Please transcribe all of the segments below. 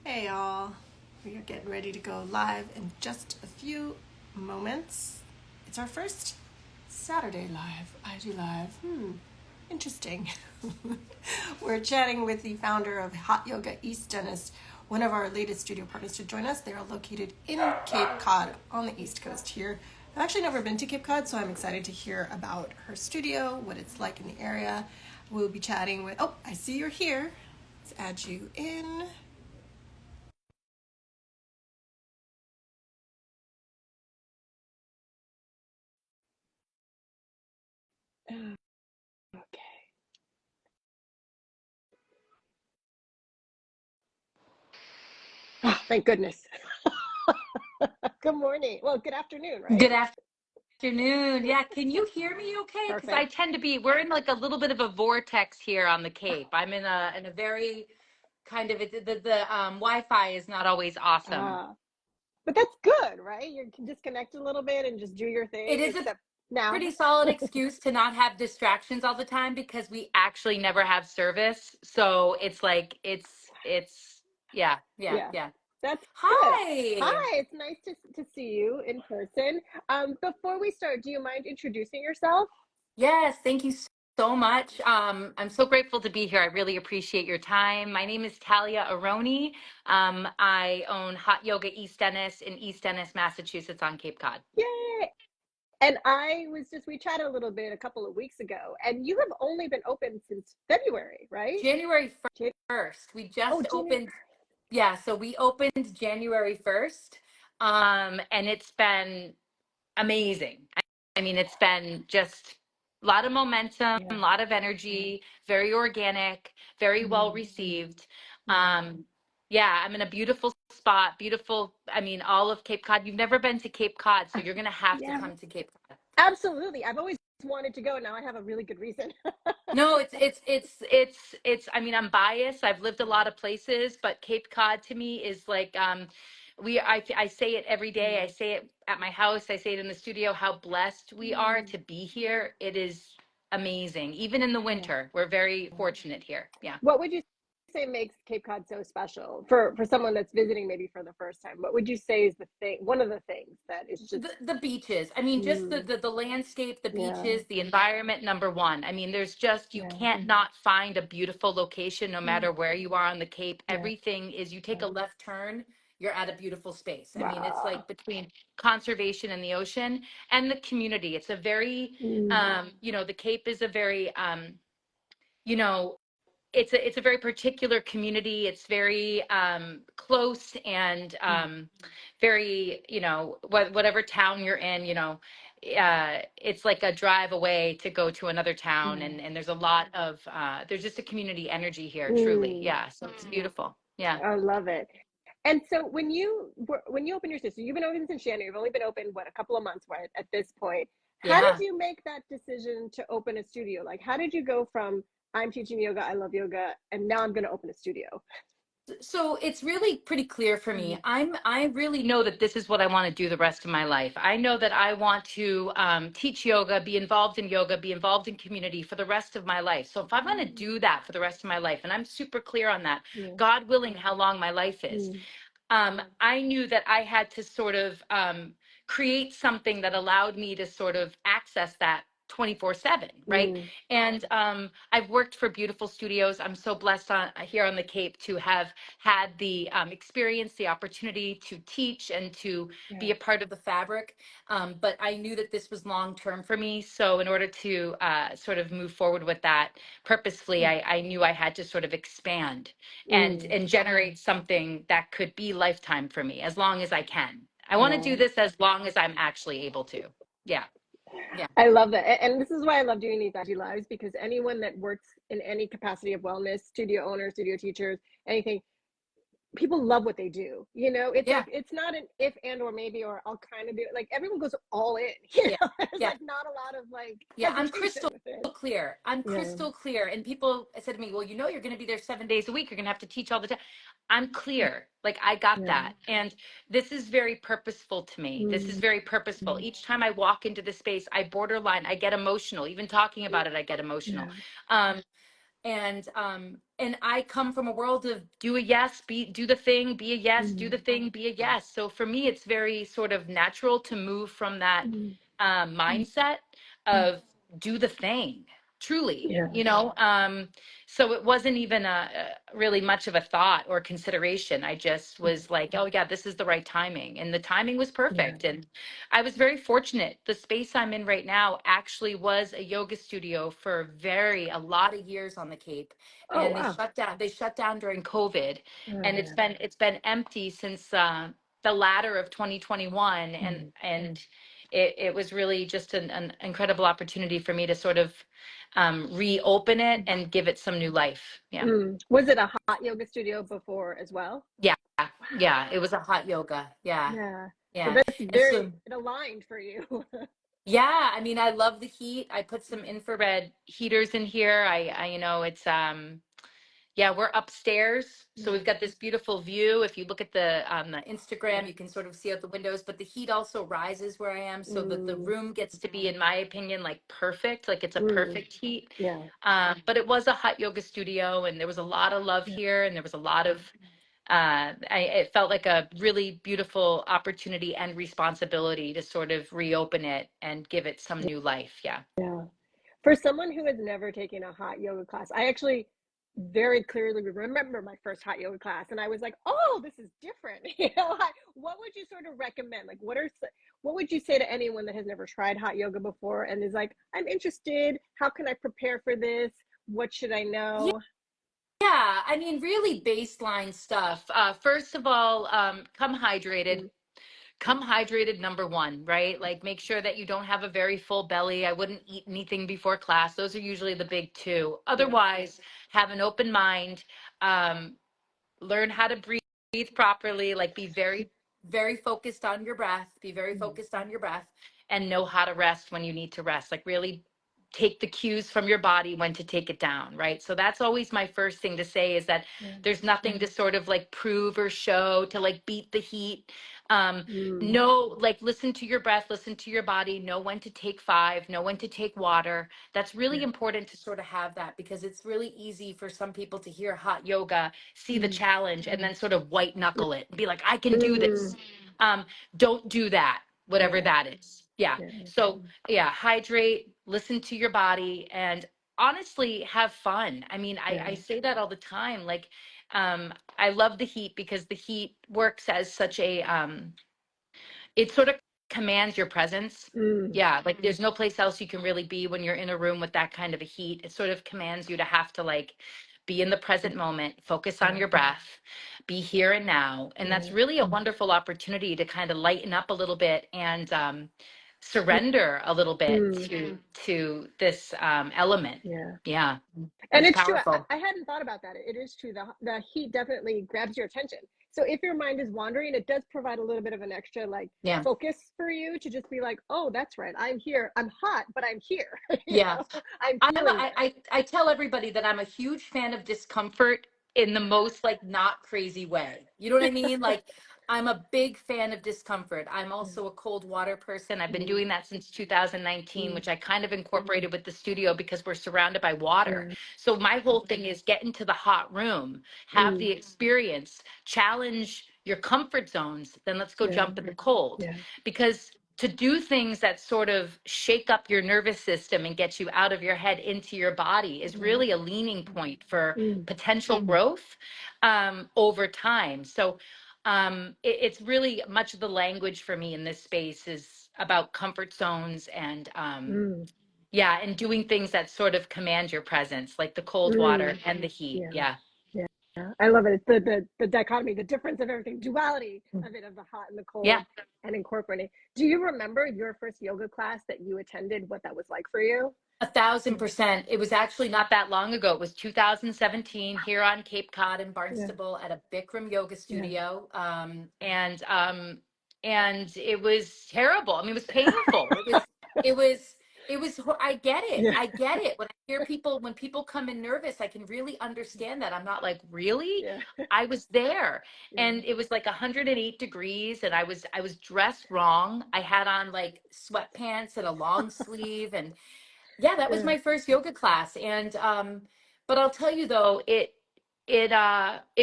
Hey y'all, we are getting ready to go live in just a few moments. It's our first Saturday live, IG Live. Interesting. We're chatting with the founder of Hot Yoga East Dennis, one of our latest studio partners to join us. They are located in Cape Cod on the East Coast here. I've actually never been to Cape Cod, so I'm excited to hear about her studio, what it's like in the area. We'll be chatting with, oh, I see you're here. Let's add you in. Okay. Oh, thank goodness. Good morning. Well, good afternoon, right? Good afternoon. Yeah, can you hear me okay? Because I Perfect. tend to be, we're in like a little bit of a vortex here on the Cape. I'm in a very kind of the Wi-Fi is not always awesome. Uh, but that's good, right? You can disconnect a little bit and just do your It thing, is a except now. pretty solid excuse to not have distractions all the time because we actually never have service. So it's like it's yeah, yeah, Yeah, yeah. that's good. Hi. Hi, it's nice to see you in person. Before we start, do you mind introducing yourself? Yes, thank you so much. I'm so grateful to be here. I really appreciate your time. My name is Talia Arone. I own Hot Yoga East Dennis in East Dennis, Massachusetts on Cape Cod. Yay! And we chatted a little bit a couple of weeks ago, and you have only been open since February, right? January Jan- 1st. We oh, just January. opened. Yeah, so we opened January 1st. And it's been amazing. I mean, it's been just a lot of momentum, a Yeah. lot of energy, very organic, very well Mm, received. yeah. Yeah, I'm in a beautiful spot, beautiful. I mean, all of Cape Cod. You've never been to Cape Cod, so you're going to have to Yeah, come to Cape Cod. absolutely. I've always wanted to go. Now I have a really good reason. No, it's I mean, I'm biased. I've lived a lot of places, but Cape Cod to me is like I say it every day. I Mm, say it at my house. I say it in the studio how blessed we are mm, to be here. It is amazing. Even in the yeah. winter, we're very fortunate here. Yeah. What would you say makes Cape Cod so special for someone that's visiting maybe for the first time? What would you say is the thing, one of the things that is just, The beaches. I mean, just mm, the landscape, the yeah, beaches, the environment, number one. I mean, there's just, you yeah, can't not find a beautiful location no mm, matter where you are on the Cape. yeah. Everything is, you take a left turn, you're at a beautiful space. I mean, it's Wow. like between conservation and the ocean and the community. It's a very, Mm, the Cape is a very, you know, it's a very particular community. It's very close and mm, very, whatever town you're in, it's like a drive away to go to another town, yeah. and there's a lot of there's just a community energy here, truly. Mm, Yeah, so it's beautiful. Yeah. I love it. And so when you open your system, you've been open since January. You've only been open what a couple of months, right? At this point, how did Yeah. you make that decision to open a studio? Like, how did you go from I'm teaching yoga, I love yoga, and now I'm going to open a studio? So it's really pretty clear for me. Mm, I really know that this is what I want to do the rest of my life. I know that I want to teach yoga, be involved in community for the rest of my life. So if I'm going to mm, do that for the rest of my life, and I'm super clear on that, yeah. God willing, how long my life is, Mm, I knew that I had to sort of create something that allowed me to sort of access that 24/7, right? mm, And I've worked for beautiful studios. I'm so blessed here on the Cape to have had the experience, the opportunity to teach and to be yeah. a part of the fabric. But I knew that this was long term for me. So in order to sort of move forward with that purposefully, Mm, I knew I had to sort of expand and mm, generate something that could be lifetime for me as long as I can. I want to yeah. do this as long as I'm actually able to. Yeah. Yeah. I love that. And this is why I love doing these IG lives, because anyone that works in any capacity of wellness, studio owners, studio teachers, anything, people love what they do. It's Yeah. like it's not an if and or maybe or I'll kind of do it. Like everyone goes all in. You Yeah. know, there's Yeah. like not a lot of like Yeah, I'm hesitation crystal with it. clear. I'm Yeah, crystal clear. And people said to me, well, you're going to be there 7 days a week. You're going to have to teach all the time. I'm clear. Like I got yeah, that. And this is very purposeful to me. This is mm, very purposeful. Each time I walk into the space, I borderline, I get emotional. Even talking about it, I get emotional. yeah, Um, And I come from a world of do a yes, do the thing, be a yes, do the Mm, thing, be a yes. So for me, it's very sort of natural to move from that mm, mindset of do the thing, truly, yeah, so it wasn't even really much of a thought or consideration. I just was like, oh yeah, this is the right timing, and the timing was yeah. perfect. And I was very fortunate. The space I'm in right now actually was a yoga studio for a lot of years on the Cape, Oh, and wow. they shut down during COVID, Oh, and yeah. it's been empty since the latter of 2021. and Mm, and it was really just an incredible opportunity for me to sort of reopen it and give it some new life. Yeah. mm. Was it a hot yoga studio before as well? Yeah. Wow. Yeah. It was a hot yoga. Yeah. Yeah. So Yeah. that's And very, so, it aligned for you. yeah, I mean, I love the heat. I put some infrared heaters in here. It's, yeah, we're upstairs, so we've Mm, got this beautiful view. If you look at the Instagram, you can sort of see out the windows, but the heat also rises where I am, so that the mm, room gets to be, in my opinion, like perfect, like it's a mm. perfect heat. Yeah. But it was a hot yoga studio, and there was a lot of love Yeah. here, and there was a lot of it felt like a really beautiful opportunity and responsibility to sort of reopen it and give it some new life. Yeah. Yeah. For someone who has never taken a hot yoga class, I actually very clearly remember my first hot yoga class, and I was like, "Oh, this is different." What would you sort of recommend? Like, what would you say to anyone that has never tried hot yoga before and is like, "I'm interested. How can I prepare for this? What should I know?" Yeah, I mean, really baseline stuff. First of all, come hydrated. Mm, Come hydrated, number one, right? Like make sure that you don't have a very full belly. I wouldn't eat anything before class. Those are usually the big two. yeah. Otherwise, have an open mind. Um, Learn how to breathe properly, like be very focused on your breath, be very Mm, focused on your breath, and know how to rest when you need to rest, like really take the cues from your body when to take it down, right? So that's always my first thing to say, is that yeah. there's nothing to sort of like prove or show to like beat the heat. um Mm, know, like, listen to your breath, listen to your body, know when to take five, know when to take water. That's really yeah. important to sort of have that, because it's really easy for some people to hear hot yoga, see the Mm, challenge, and then sort of white knuckle it and be like, I can do mm, this. Don't do that, whatever yeah. that is. Yeah. Yeah. So, yeah, hydrate, listen to your body, and honestly, have fun. I mean, I Yeah. say that all the time. Like, I love the heat because the heat works as such a, it sort of commands your presence. Mm, Yeah, like there's no place else you can really be when you're in a room with that kind of a heat. It sort of commands you to have to like be in the present moment, focus on yeah. your breath, be here and now. And that's Yeah. really a wonderful opportunity to kind of lighten up a little bit and surrender a little bit Mm, to this element. yeah. Yeah, And it's it's true. powerful. I hadn't thought about that. It is true. The heat definitely grabs your attention. So if your mind is wandering, it does provide a little bit of an extra like Yeah. focus for you to just be like, oh, that's right. I'm here. I'm hot, but I'm here. Yeah. I'm I'm a, feeling this. I tell everybody that I'm a huge fan of discomfort in the most like not crazy way. You know what I mean? Like I'm a big fan of discomfort. I'm Yeah. also a cold water person. I've been Mm, doing that since 2019, mm, which I kind of incorporated with the studio because we're surrounded by water. yeah. So my whole thing is get into the hot room, have Mm, the experience, challenge your comfort zones, then let's go yeah. jump in the cold. Yeah. Because to do things that sort of shake up your nervous system and get you out of your head into your body is Yeah. really a leaning point for Mm, potential growth over time. So it's really much of the language for me in this space is about comfort zones and mm, yeah, and doing things that sort of command your presence, like the cold water mm, and the heat. yeah. Yeah. Yeah. I love it. It's the dichotomy, the difference of everything, duality of it, of the hot and the Yeah. cold, and incorporating. Do you remember your first yoga class that you attended, what that was like for you? 1,000%. It was actually not that long ago. It was 2017 here on Cape Cod in Yeah. Barnstable at a Bikram yoga Yeah. studio. And it was terrible. I mean, it was painful. It was, I get it. Yeah. I get it. When people come in nervous, I can really understand that. I'm not like, really? Yeah. I was there, Yeah. and it was like 108 degrees, and I was dressed wrong. I had on like sweatpants and a long sleeve, and yeah, that was Yeah. my first yoga class. And But I'll tell you though, it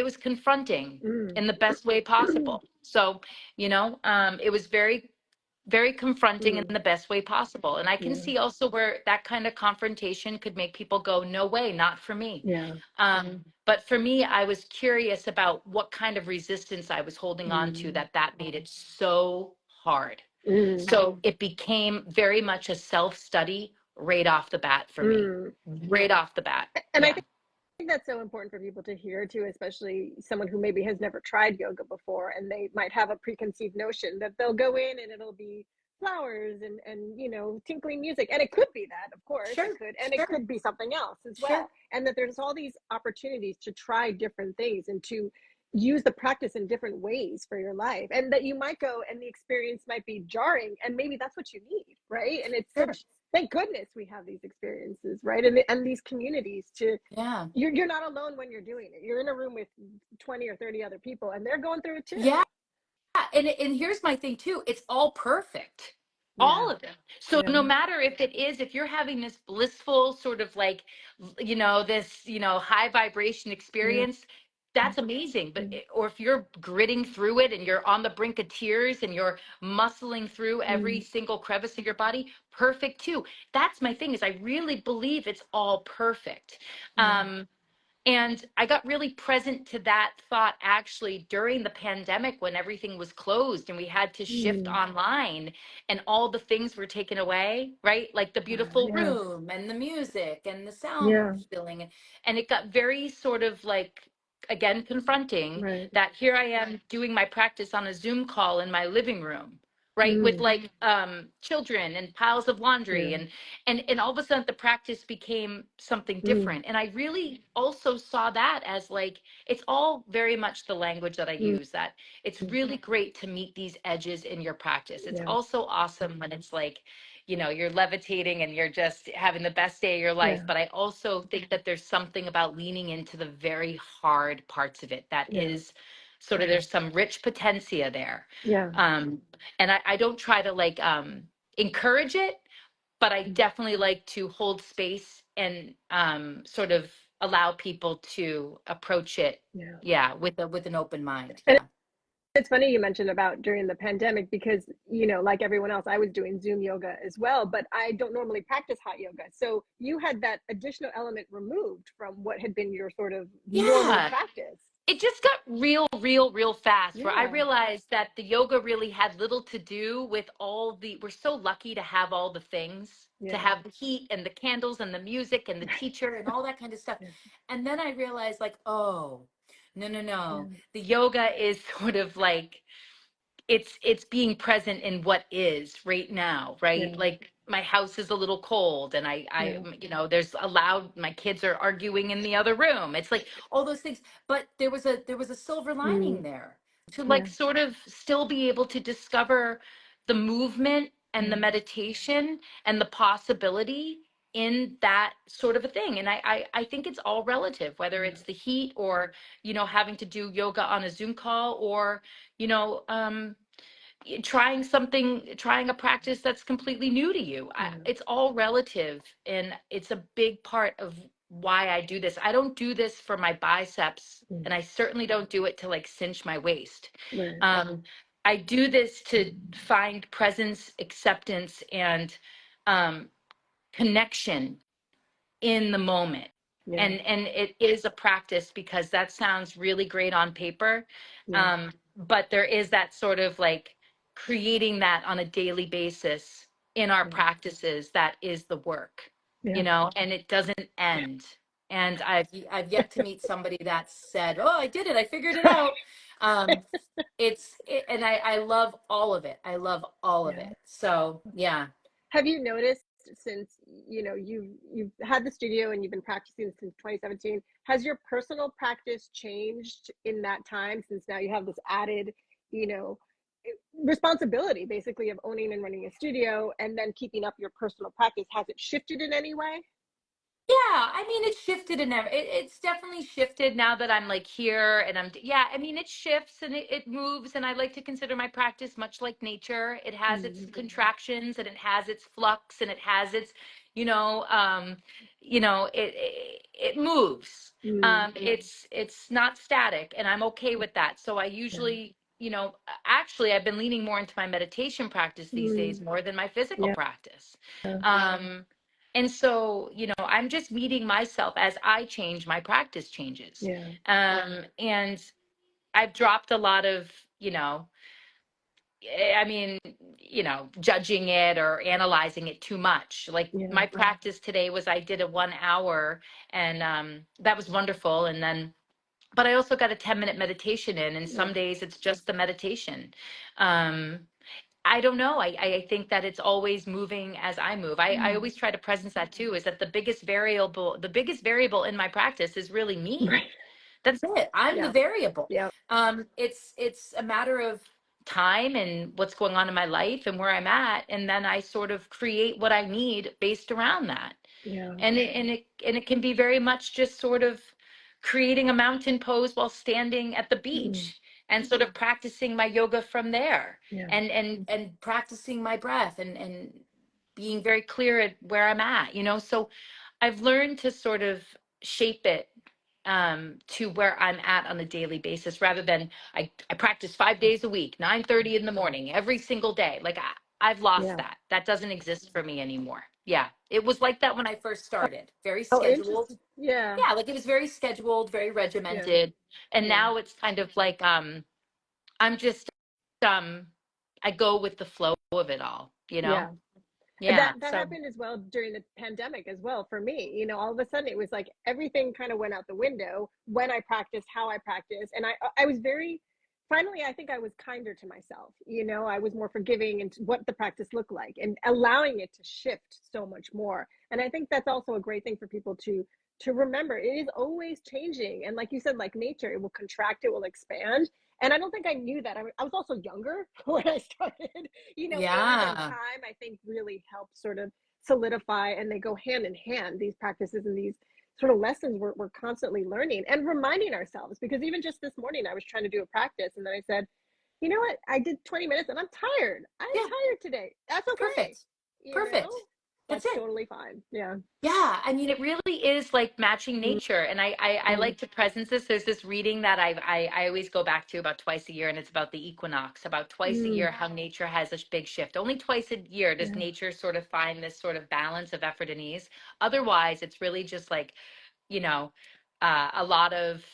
was confronting Mm. in the best way possible. So, it was very confronting in Mm. the best way possible. And I can Yeah. see also where that kind of confrontation could make people go, no way, not for me. Yeah. But for me, I was curious about what kind of resistance I was holding on to Mm. that made it so hard. Mm. So it became very much a self-study right off the bat for me. Mm. Right off the bat. And I Yeah. think that's so important for people to hear too, especially someone who maybe has never tried yoga before, and they might have a preconceived notion that they'll go in and it'll be flowers and tinkling music, and it could be that, of course it Sure. could, and it Sure. could be something else as Sure. well, and that there's all these opportunities to try different things and to use the practice in different ways for your life, and that you might go and the experience might be jarring, and maybe that's what you need, right? And it's Sure. such, thank goodness we have these experiences, right? And these communities to, Yeah. you're not alone when you're doing it. You're in a room with 20 or 30 other people and they're going through it too. Yeah. And here's my thing too. It's all perfect. Yeah. All of it. So Yeah. no matter if you're having this blissful sort of like, this, high vibration Yeah. experience, that's amazing. Yeah. Or if you're gritting through it and you're on the brink of tears and you're muscling through every Mm. single crevice of your body, perfect too. That's my thing, is I really believe it's all perfect. Yeah. And I got really present to that thought actually during the pandemic when everything was closed and we had to shift Mm. online and all the things were taken away, right? Like the beautiful Yeah. room and the music and the sound Yeah. filling. And it got very sort of like, again, confronting Right. that here I am doing my practice on a Zoom call in my living room, right? With Mm. like children and piles of laundry, Yeah. and all of a sudden the practice became something Mm. different, and I really also saw that as like, it's all very much the language that I Mm. use, that it's really great to meet these edges in your practice. It's Yeah. also awesome when it's like, you're levitating and you're just having the best day of your life, Yeah. but I also think that there's something about leaning into the very hard parts of it that Yeah. is sort of, there's some rich potentia there. Yeah. And I don't try to like encourage it, but I Mm. definitely like to hold space and sort of allow people to approach it, Yeah. yeah, with an open mind. And Yeah. it's funny you mentioned about during the pandemic because, like everyone else, I was doing Zoom yoga as well, but I don't normally practice hot yoga. So you had that additional element removed from what had been your sort of normal Yeah. practice. It just got real fast, where I Yeah. realized that the yoga really had little to do with we're so lucky to have all the things, to Yeah. have the heat and the candles and the music and the teacher and all that kind of stuff. Yeah. And then I realized, like, oh, no, no, no. Yeah. The yoga is sort of like, it's being present in what is right now, right? Yeah. Like my house is a little cold and I Yeah. there's a loud, my kids are arguing in the other room. It's like all those things, but there was a silver lining Mm. there, to like Yeah. sort of still be able to discover the movement and the Yeah. meditation and the possibility in that sort of a thing. And I think it's all relative, whether Yeah. it's the heat or having to do yoga on a Zoom call, or you know um trying a practice that's completely new to you. Yeah. It's all relative, and it's a big part of why I do this. I don't do this for my biceps, Mm. and I certainly don't do it to like cinch my waist. Right. um, I do this to find presence, acceptance, and um, connection in the moment. Yeah. And it is a practice, because that sounds really great on paper, Yeah. but there is that sort of like creating that on a daily basis in our Yeah. practices, that is the work, Yeah. and it doesn't end. And I've yet to meet somebody that said, oh, I did it, I figured it out. um and I love all of it. I love all of Yeah. it. So yeah. Have you noticed, since you've had the studio and you've been practicing since 2017, has your personal practice changed in that time, since now you have this added, you know, responsibility basically of owning and running a studio and then keeping up your personal practice? Has it shifted in any way? Yeah, I mean, it's shifted, and it's definitely shifted now that I'm like here, and yeah, I mean, it shifts and it moves, and I like to consider my practice much like nature. It has its Mm. contractions and it has its flux and it has its, it moves. Mm. It's not static, and I'm okay with that. So I Yeah. usually, actually, I've been leaning more into my meditation practice these Mm. days more than my physical Yeah. practice. And so, I'm just meeting myself as I change, my practice changes. Yeah. And I've dropped a lot of, I mean, judging it or analyzing it too much. Like Yeah. my practice today was I did a 1 hour, and that was wonderful. And then, but I also got a 10-minute meditation in, and Yeah. some days it's just the meditation. Um, I don't know. I think that it's always moving as I move. I Mm. always try to presence that too, is that the biggest variable in my practice is really me. Right. That's it. I'm the Yeah. variable. Yeah. It's a matter of time and what's going on in my life and where I'm at, and then I sort of create what I need based around that. Yeah. And it can be very much just sort of creating a mountain pose while standing at the Mm. beach and sort of practicing my yoga from there, Yeah. and practicing my breath, and being very clear at where I'm at. So I've learned to sort of shape it to where I'm at on a daily basis, rather than I practice 5 days a week, 9:30 in the morning, every single day. Like I've lost Yeah. that. That doesn't exist for me anymore. Yeah. It was like that when I first started. Very Oh, scheduled. interesting. Yeah. Yeah, like it was very scheduled, very Yeah. regimented. And Yeah. now it's kind of like I'm just um I go with the flow of it all, you know? Yeah. Yeah. That So happened as well during the pandemic as well for me. All of a sudden it was like everything kind of went out the window when I practiced, how I practiced, and I was very finally I think I was kinder to myself. I was more forgiving and what the practice looked like and allowing it to shift so much more. And I think that's also a great thing for people to remember. It is always changing, and like you said, like nature, it will contract, it will expand. And I don't think I knew that. I was also younger when I started. Age and yeah. time, I think, really help sort of solidify, and they go hand in hand, these practices and these sort of lessons we're constantly learning and reminding ourselves. Because even just this morning, I was trying to do a practice, and then I said, you know what? I did 20 minutes and I'm tired. I'm Yeah. tired today. That's okay. Perfect. You know, Perfect. That's that's it. totally fine. Yeah. Yeah, I mean, it really is like matching Mm, nature, and I mm, like to presence this. There's this reading that I always go back to about twice a year, and it's about the equinox. About twice a mm, year, how nature has a big shift. Only twice a year does yeah. nature sort of find this sort of balance of effort and ease. Otherwise, it's really just like, you know, a lot of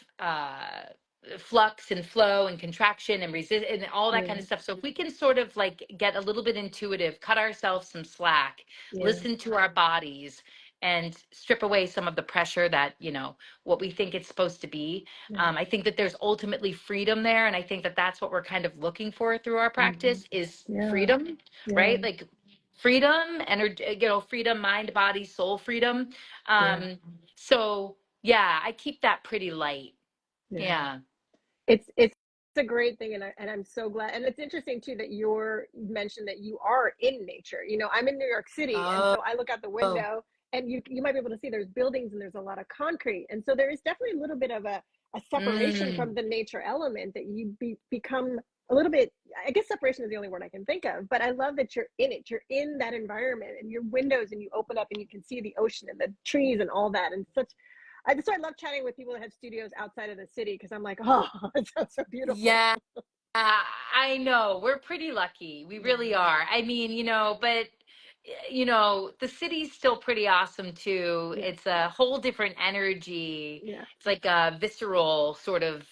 flux and flow and contraction and resist and all that kind Yeah. of stuff. So if we can sort of like get a little bit intuitive, cut ourselves some slack, Yeah. listen to our bodies, and strip away some of the pressure that, what we think it's supposed to be. Yeah. I think that there's ultimately freedom there. And I think that that's what we're kind of looking for through our Mm, practice is yeah. freedom, Yeah. right? Like freedom, energy, freedom, mind, body, soul freedom. Yeah. So yeah, I keep that pretty light. Yeah. Yeah. It's a great thing, and I'm so glad. And it's interesting too that you mentioned that you are in nature. I'm in New York City, and Oh, so I look out the window, and you might be able to see there's buildings and there's a lot of concrete, and so there is definitely a little bit of a separation mm, from the nature element that you become a little bit. I guess separation is the only word I can think of, but I love that you're in it. You're in that environment, and your windows, and you open up, and you can see the ocean and the trees and all that, and such. That's why I love chatting with people that have studios outside of the city because I'm like, oh, it sounds so beautiful. yeah. I know. We're pretty lucky. We Yeah, really are. I mean, but the city's still pretty awesome too. yeah, It's a whole different energy. yeah, It's like a visceral sort of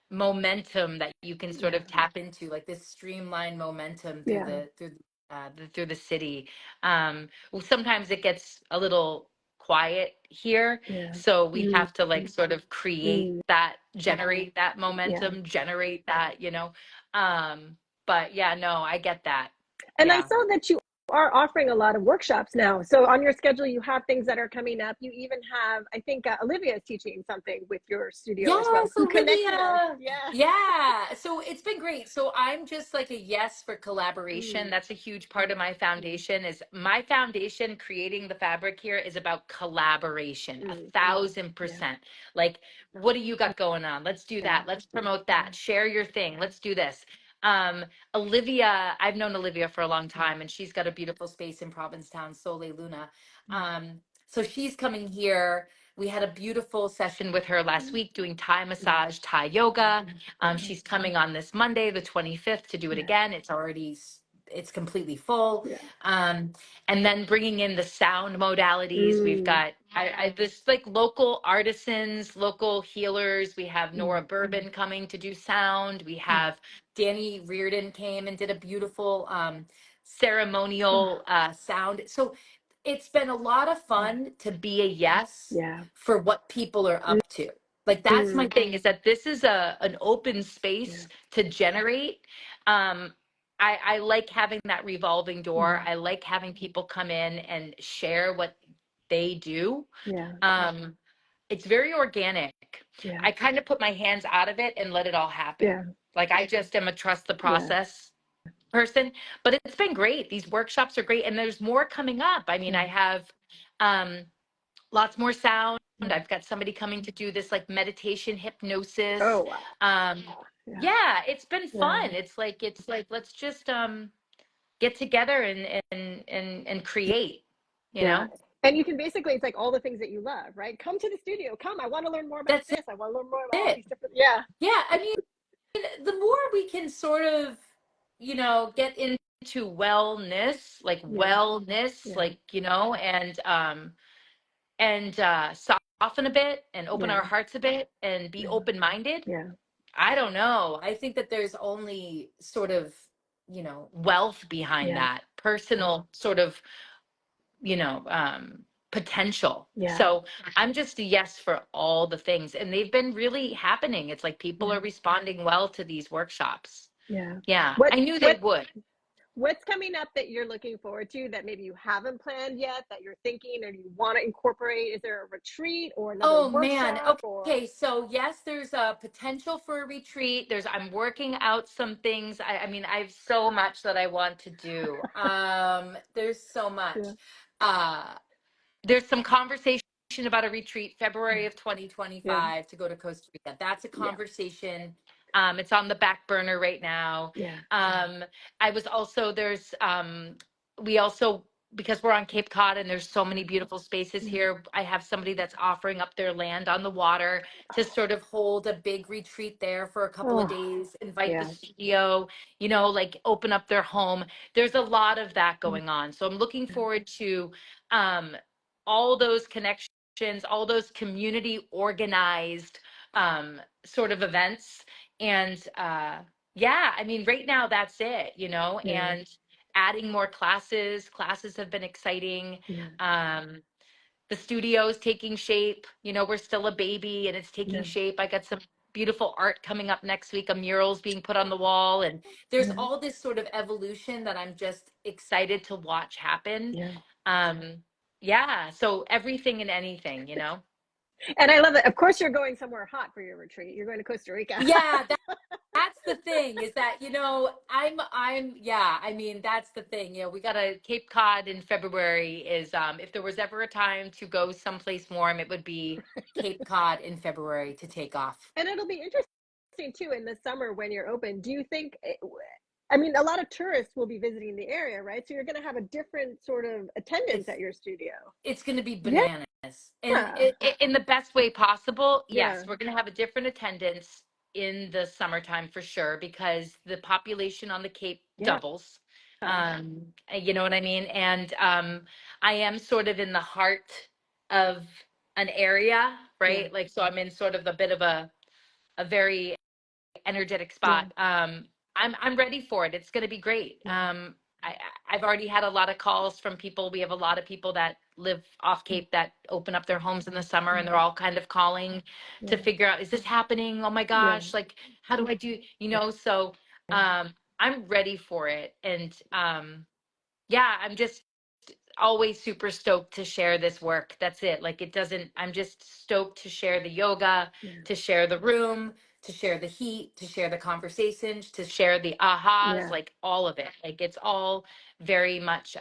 momentum that you can sort yeah, of tap into, like this streamlined momentum through yeah, the city. Well, sometimes it gets a little quiet here, yeah, so we have to like sort of create mm, that, generate that yeah. momentum, generate that. But yeah, no, I get that. And I Yeah. saw that you are offering a lot of workshops now. So on your schedule, you have things that are coming up. You even have, I think, Olivia is teaching something with your studio as well. Yes, Who connected us? Olivia. Yeah. Yeah. So it's been great. So I'm just like a yes for collaboration. Mm, That's a huge part of my foundation. Is my foundation creating the fabric here is about collaboration, a mm, thousand yeah, percent. Like, what do you got going on? Let's do yeah, that. Let's promote that. Share your thing. Let's do this. Um, Olivia, I've known Olivia for a long time, and she's got a beautiful space in Provincetown, Sole Luna. So she's coming here. We had a beautiful session with her last week doing Thai massage, Thai yoga. She's coming on this Monday, the 25th, to do it again. It's completely full. Yeah. And then bringing in the sound modalities. We've got this like local artisans, local healers. We have Nora Bourbon coming to do sound. We have Danny Reardon came and did a beautiful ceremonial sound. So it's been a lot of fun to be a yes Yeah. for what people are up to. Like that's my thing, is that this is an open space to generate. I like having that revolving door. I like having people come in and share what they do. Yeah. It's very organic. Yeah. I kind of put my hands out of it and let it all happen. Yeah. Like I just am a trust the Yeah. process person, but it's been great. These workshops are great, and there's more coming up. I mean, I have lots more sound. I've got somebody coming to do this like meditation hypnosis. Oh, wow. Yeah. Yeah, it's been Yeah. fun. It's like let's just get together and create, you Yeah. know? And you can basically, it's like all the things that you love, right? Come to the studio. Come. I want to learn more about That's this. I want to learn more about all it. these different. Yeah. Yeah, I mean, the more we can sort of, get into Yeah. wellness, Yeah. and soften a bit and open Yeah. our hearts a bit and be Yeah. open-minded. Yeah. I don't know. I think that there's only sort of, wealth behind Yeah. that personal sort of, you know, um, potential. Yeah. So I'm just a yes for all the things. And they've been really happening. It's like people Yeah. are responding well to these workshops. Yeah. Yeah, What I knew they what would. what's coming up that you're looking forward to that maybe you haven't planned yet that you're thinking or you want to incorporate? Is there a retreat or another Oh man. workshop or Okay. So yes, there's a potential for a retreat. I'm working out some things. I mean, I have so much that I want to do. There's so much. yeah. Uh, there's some conversation about a retreat February Yeah. of Yeah. 2025 to go to Costa Rica. That's a Yeah. conversation. It's on the back burner right now. Yeah. I was also we also, because we're on Cape Cod and there's so many beautiful spaces Yeah. here, I have somebody that's offering up their land on the water to sort of hold a big retreat there for a couple of Oh, days, invite the yeah. studio, like open up their home. There's a lot of that going on. So I'm looking Yeah. forward to um, all those connections, all those community organized sort of events. And yeah, I mean, right now that's it, Yeah. and adding more classes. Classes have been exciting. Yeah. Um, the studio's taking shape. We're still a baby and it's taking Yeah. shape. I got some beautiful art coming up next week, a mural's being put on the wall. And there's Yeah. all this sort of evolution that I'm just excited to watch happen. Yeah. Um, yeah, so everything and anything. And I love it. Of course, you're going somewhere hot for your retreat. You're going to Costa Rica. Yeah, that's the thing, is that, yeah, I mean, that's the thing. We got a Cape Cod in February. Is if there was ever a time to go someplace warm, it would be Cape Cod in February to take off. And it'll be interesting too in the summer when you're open. Do you think, I mean, a lot of tourists will be visiting the area, right? So you're going to have a different sort of attendance It's at your studio. it's going to be Yeah. bananas, and in the best way possible. Yeah. Yes, we're going to have a different attendance in the summertime for sure, because the population on the Cape Yeah. doubles. You know what I mean? And I am sort of in the heart of an area, Yeah. right? Like, so I'm in sort of a bit of a very energetic Yeah. spot. I'm ready for it. It's going to be great. Yeah. I've already had a lot of calls from people. We have a lot of people that live off Cape that open up their homes in the summer, and they're all kind of calling to Yeah. figure out, is this happening? Oh my Yeah. gosh, like, how do I do, so I'm ready for it. And yeah, I'm just always super stoked to share this work. That's it. Like, I'm just stoked to share the yoga, Yeah. to share the room, to share the heat, to share the conversations, to share the ahas, Yeah. like all of it. Like, it's all very much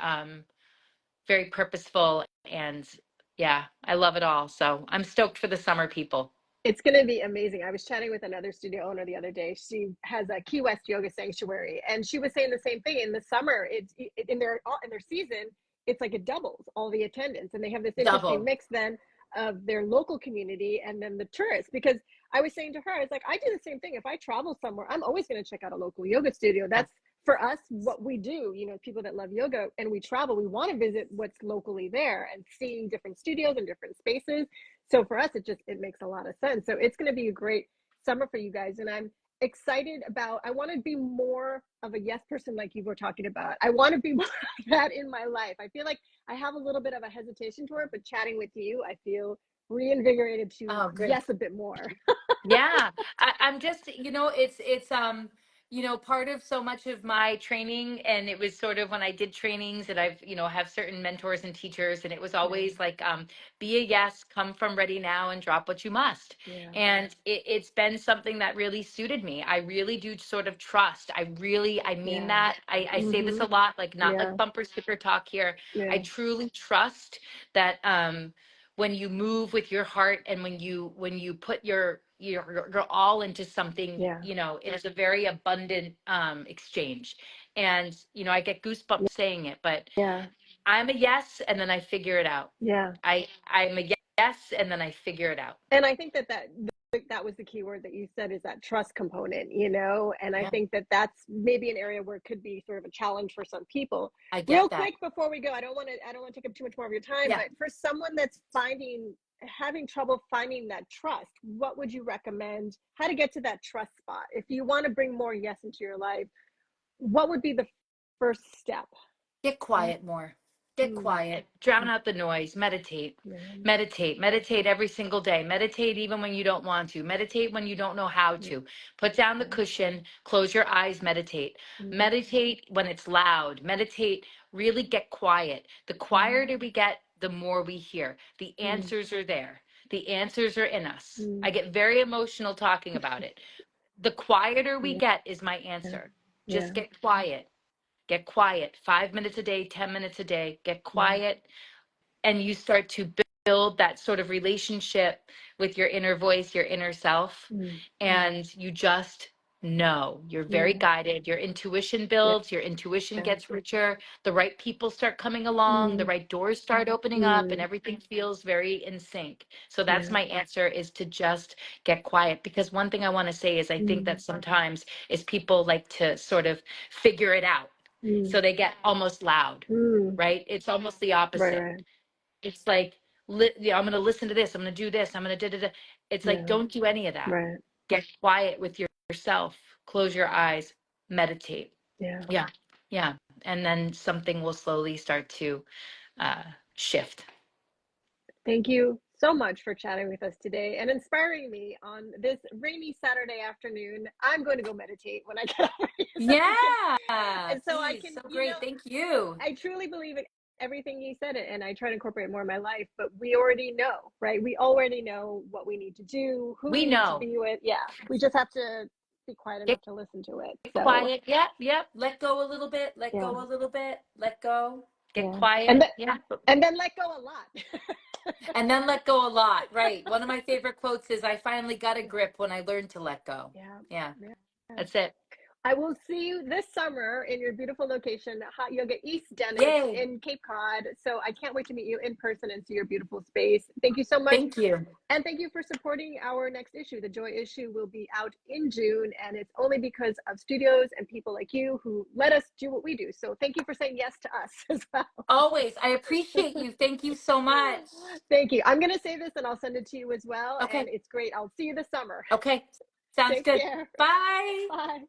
very purposeful, and yeah, I love it all. So I'm stoked for the summer, people. It's going to be amazing. I was chatting with another studio owner the other day. She has a Key West yoga sanctuary, and she was saying the same thing. In the summer, it's in their season, it's like it doubles all the attendance, and they have this interesting Double. mix then of their local community and then the tourists. Because I was saying to her, I was like, I do the same thing. If I travel somewhere, I'm always going to check out a local yoga studio. That's for us what we do. You know, people that love yoga and we travel, we want to visit what's locally there and seeing different studios and different spaces. So for us, it makes a lot of sense. So it's going to be a great summer for you guys, and I'm excited about, I want to be more of a yes person like you were talking about. I want to be more of that in my life. I feel like I have a little bit of a hesitation toward it, but chatting with you, I feel reinvigorated to Oh, great. yes a bit more. Yeah, I'm just, part of so much of my training, and it was sort of when I did trainings that I've, have certain mentors and teachers, and it was Yeah, always like, be a yes, come from ready now and drop what you must. yeah, And it's been something that really suited me. I really do sort of trust. I mean yeah. that. I say this Mm-hmm. a lot, like not Yeah, like bumper sticker talk here. I yeah, truly trust that, when you move with your heart, and when you put your all into something, yeah, it is a very abundant exchange. And I get goosebumps saying it, but yeah, I'm a yes, and then I figure it out. yeah. I'm a yes, and then I figure it out. And I think that was the key word that you said, is that trust component, you know. And I Yeah, think that that's maybe an area where it could be sort of a challenge for some people. I Real get that. quick before we go, I don't want to take up too much more of your time, Yeah. but for someone that's having trouble finding that trust, what would you recommend, how to get to that trust spot? If you want to bring more yes into your life, what would be the first step? Get quiet more. Get Mm, quiet. Drown out the noise. Meditate. yeah, Meditate. Meditate every single day. Meditate even when you don't want to. Meditate when you don't know how yeah, to. Put down the yeah. cushion. Close your eyes. Meditate. Mm, Meditate when it's loud. Meditate. Really get quiet. The mm, quieter we get, the more we hear. The mm, answers are there. The answers are in us. I mm, get very emotional talking about it. The quieter we yeah, get is my answer. yeah, Just get quiet. Get quiet. 5 minutes a day, 10 minutes a day. Get yeah. quiet, and you start to build that sort of relationship with your inner voice, your inner self, Mm, and you just know you're very yeah, guided. Your intuition yeah, builds, your intuition yeah. gets richer. The right people start coming along, the Mm, right doors start opening up, and mm, everything feels very in sync. So that's yeah. my answer, is to just get quiet. Because one thing I want to say is, I think Mm, that sometimes is people like to sort of figure it out, mm, so they get almost loud, mm. right? It's almost the Right, opposite. right. It's like, I'm going to listen to this. I'm going to do this. I'm going to da da da. It's like, Yeah, don't do any of that. right. Get quiet with yourself. Close your eyes. Meditate. Yeah. Yeah, yeah. And then something will slowly start to uh, shift. Thank you so much for chatting with us today and inspiring me on this rainy Saturday afternoon. I'm going to go meditate when I get out of here, so I can, Yeah, and so I please. can, So great. Thank you. I truly believe in everything you said, and I try to incorporate more in my life. But we already know, right? We already know what we need to do, who we We need to know. be with. Yeah, we just have to be quiet Get enough to listen to it. So quiet. Yep, yep. Let go a little bit. Let yeah, go a little bit. Let go. Get yeah, and quiet. then Yeah. and then let go a lot. And then let go a lot. Right. One of my favorite quotes is, I finally got a grip when I learned to let go. Yeah, Yeah. yeah. That's it. I will see you this summer in your beautiful location, Hot Yoga East Dennis Yay. in Cape Cod. So I can't wait to meet you in person and see your beautiful space. Thank you so much. Thank you. And thank you for supporting our next issue. The Joy issue will be out in June, and it's only because of studios and people like you who let us do what we do. So thank you for saying yes to us as well. Always. I appreciate you. Thank you so much. Thank you. I'm going to save this and I'll send it to you as well. And Okay. it's great. I'll see you this summer. Okay. Sounds Take good. care. Bye. Bye.